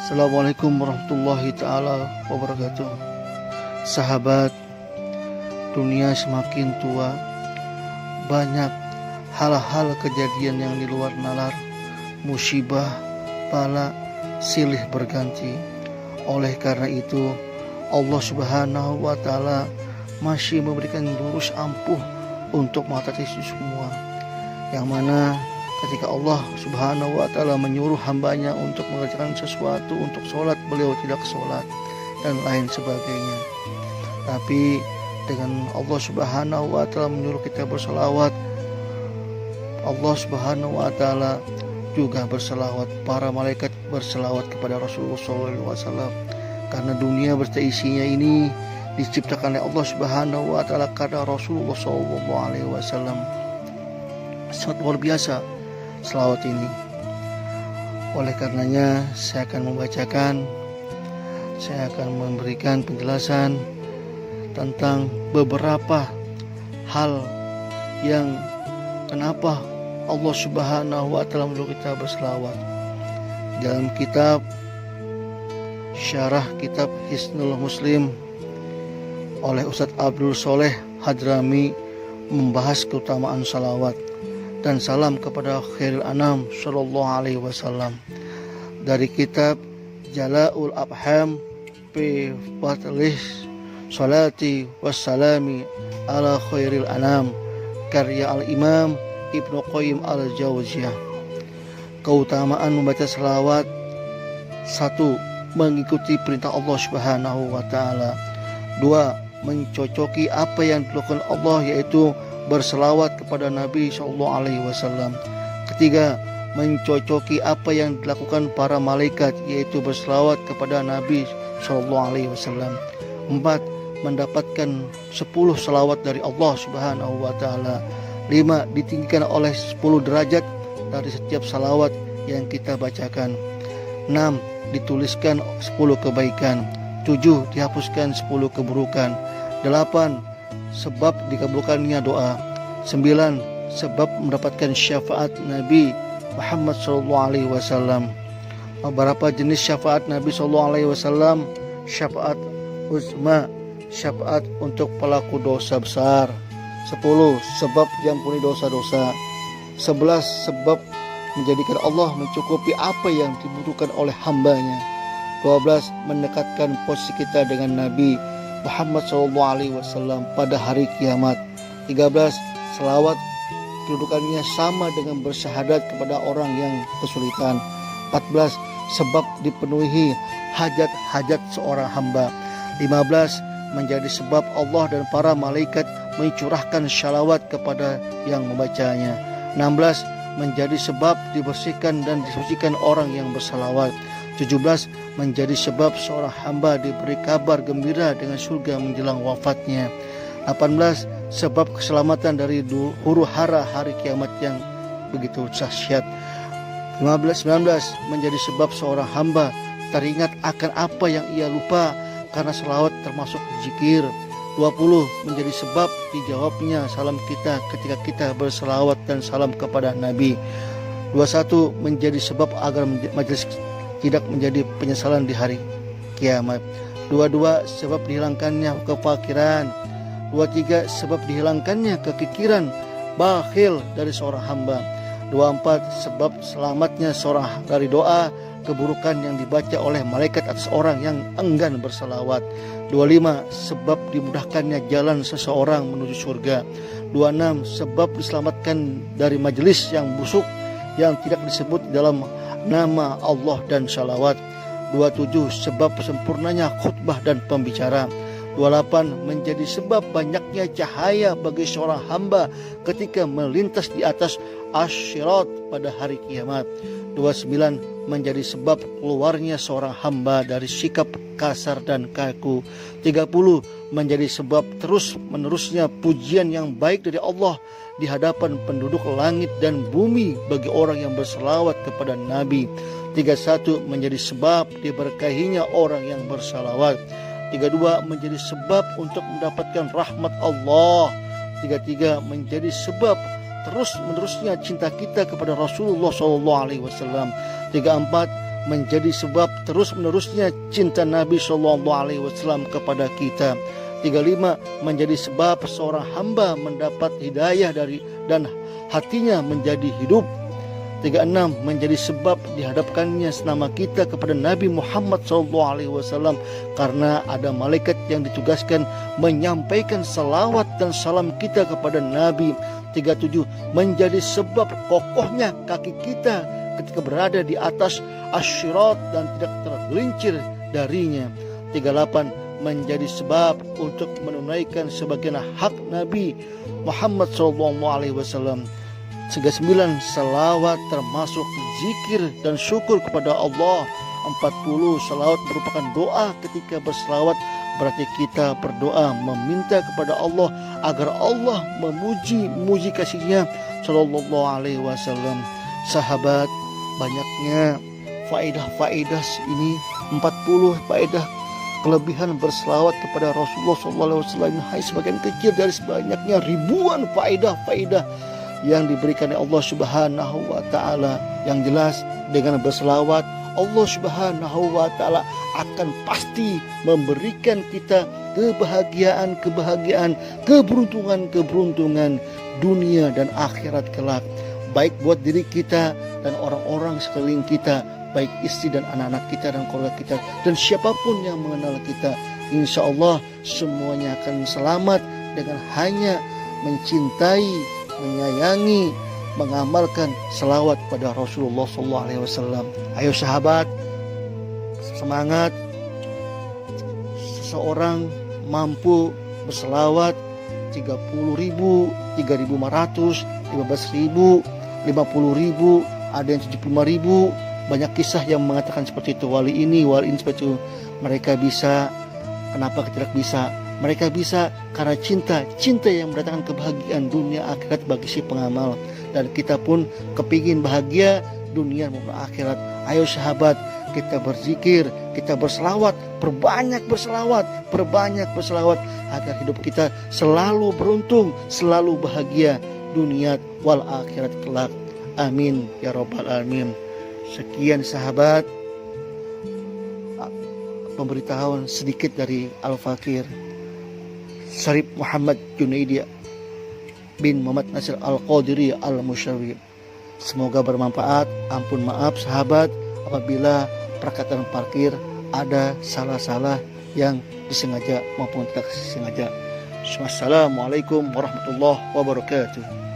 Assalamualaikum warahmatullahi ta'ala wabarakatuh. Sahabat, dunia semakin tua, banyak hal-hal kejadian yang di luar nalar, musibah, bala, silih berganti. Oleh karena itu, Allah Subhanahu wa Ta'ala masih memberikan lurus ampuh untuk mengatasi semua. Yang mana ketika Allah Subhanahu wa Ta'ala menyuruh hambanya untuk mengerjakan sesuatu, untuk sholat, beliau tidak sholat dan lain sebagainya. Tapi dengan Allah Subhanahu wa Ta'ala menyuruh kita berselawat, Allah Subhanahu wa Ta'ala juga berselawat, para malaikat berselawat kepada Rasulullah SAW. Karena dunia berserta isinya ini diciptakan oleh Allah Subhanahu wa Ta'ala karena Rasulullah SAW. Sangat luar biasa selawat ini. Oleh karenanya saya akan memberikan penjelasan tentang beberapa hal yang kenapa Allah Subhanahu wa Ta'ala menyuruh kita berselawat. Dalam kitab Syarah Kitab Hisnul Muslim oleh Ustadz Abdul Soleh Hadrami membahas keutamaan salawat dan salam kepada khairil anam sallallahu alaihi wasallam. Dari kitab Jala'ul Afham fi Fadlis Salati Wassalami ala khairil anam, karya Al-Imam Ibnu Qayyim Al-Jauziyah. Keutamaan membaca selawat: 1. Mengikuti perintah Allah Subhanahu wa Ta'ala. 2. Mencocoki apa yang dilakukan Allah, yaitu berselawat kepada Nabi SAW. 3. Mencocoki apa yang dilakukan para malaikat, yaitu berselawat kepada Nabi SAW. 4. Mendapatkan 10 selawat dari Allah Subhanahu wa Ta'ala. 5. Ditinggikan oleh 10 derajat dari setiap salawat yang kita bacakan. 6. Dituliskan 10 kebaikan. 7. Dihapuskan 10 keburukan. 8. Sebab dikabulkannya doa. 9. Sebab mendapatkan syafaat Nabi Muhammad SAW. Beberapa jenis syafaat Nabi SAW: syafaat uzma, syafaat untuk pelaku dosa besar. 10. Sebab diampuni dosa-dosa. 11. Sebab menjadikan Allah mencukupi apa yang dibutuhkan oleh hambanya. 12. Mendekatkan posisi kita dengan Nabi Muhammad SAW pada hari kiamat. 13. Selawat kedudukannya sama dengan bersyahadat kepada orang yang kesulitan. 14. Sebab dipenuhi hajat-hajat seorang hamba. 15. Menjadi sebab Allah dan para malaikat mencurahkan syalawat kepada yang membacanya. 16. Menjadi sebab dibersihkan dan disucikan orang yang bersalawat. 17. Menjadi sebab seorang hamba diberi kabar gembira dengan surga menjelang wafatnya. 18. Sebab keselamatan dari huru hara hari kiamat yang begitu dahsyat. 19. Menjadi sebab seorang hamba teringat akan apa yang ia lupa karena selawat termasuk zikir. 20. Menjadi sebab dijawabnya salam kita ketika kita berselawat dan salam kepada Nabi. 21. Menjadi sebab agar majelis tidak menjadi penyesalan di hari kiamat. 22. Sebab dihilangkannya kefakiran. 23. Sebab dihilangkannya kekikiran bakhil dari seorang hamba. 24. Sebab selamatnya seorang dari doa keburukan yang dibaca oleh malaikat atas orang yang enggan berselawat. 25. Sebab dimudahkannya jalan seseorang menuju surga. 26. Sebab diselamatkan dari majelis yang busuk yang tidak disebut dalam nama Allah dan salawat. 27. Sebab sempurnanya khutbah dan pembicara. 28. Menjadi sebab banyaknya cahaya bagi seorang hamba ketika melintas di atas asyirat pada hari kiamat. 29. Menjadi sebab keluarnya seorang hamba dari sikap kasar dan kaku. 30. Menjadi sebab terus menerusnya pujian yang baik dari Allah di hadapan penduduk langit dan bumi bagi orang yang berselawat kepada Nabi. 31. Menjadi sebab diberkahinya orang yang bersalawat. 32. Menjadi sebab untuk mendapatkan rahmat Allah. 33. Menjadi sebab terus menerusnya cinta kita kepada Rasulullah SAW. 34. menjadi sebab terus-menerusnya cinta Nabi SAW kepada kita. 35, menjadi sebab seorang hamba mendapat hidayah dan hatinya menjadi hidup. 36, menjadi sebab dihadapkannya nama kita kepada Nabi Muhammad SAW karena ada malaikat yang ditugaskan menyampaikan salawat dan salam kita kepada Nabi. 37, menjadi sebab kokohnya kaki kita ketika berada di atas asyirat dan tidak tergelincir darinya. 38, menjadi sebab untuk menunaikan sebagian hak Nabi Muhammad SAW. 39, salawat termasuk zikir dan syukur kepada Allah. 40, salawat merupakan doa. Ketika bersalawat berarti kita berdoa meminta kepada Allah agar Allah memuji kasihnya Sallallahu Alaihi Wasallam. Sahabat, banyaknya faedah-faedah ini, 40 faedah kelebihan berselawat kepada Rasulullah SAW. Hai sebagian kecil dari sebanyaknya ribuan faedah-faedah yang diberikan oleh Allah Subhanahu wa taala. Yang jelas dengan berselawat Allah Subhanahu wa taala akan pasti memberikan kita kebahagiaan, keberuntungan dunia dan akhirat kelak, baik buat diri kita dan orang-orang sekeliling kita, baik istri dan anak-anak kita dan keluarga kita dan siapapun yang mengenal kita. Insya Allah semuanya akan selamat dengan hanya mencintai, menyayangi, mengamalkan selawat pada Rasulullah SAW. Ayo sahabat, semangat. Seseorang mampu berselawat 30.000, 3.500, 15.000, 50.000, ada yang 75.000. Banyak kisah yang mengatakan seperti itu. Wali ini seperti itu. Mereka bisa. Kenapa tidak bisa? Mereka bisa karena cinta yang mendatangkan kebahagiaan dunia akhirat bagi si pengamal. Dan kita pun kepingin bahagia dunia maupun akhirat. Ayo sahabat, kita berzikir, kita berselawat, perbanyak berselawat agar hidup kita selalu beruntung, selalu bahagia dunia wal akhirat kelak. Amin ya rabbal alamin. Sekian sahabat, pemberitahuan sedikit dari Al-Fakir Syarif Muhammad Junaidi bin Muhammad Nasir Al-Qadiri Al-Musyawi. Semoga bermanfaat. Ampun maaf sahabat apabila perkataan Fakir ada salah-salah yang disengaja maupun tidak disengaja. Wassalamualaikum warahmatullahi wabarakatuh.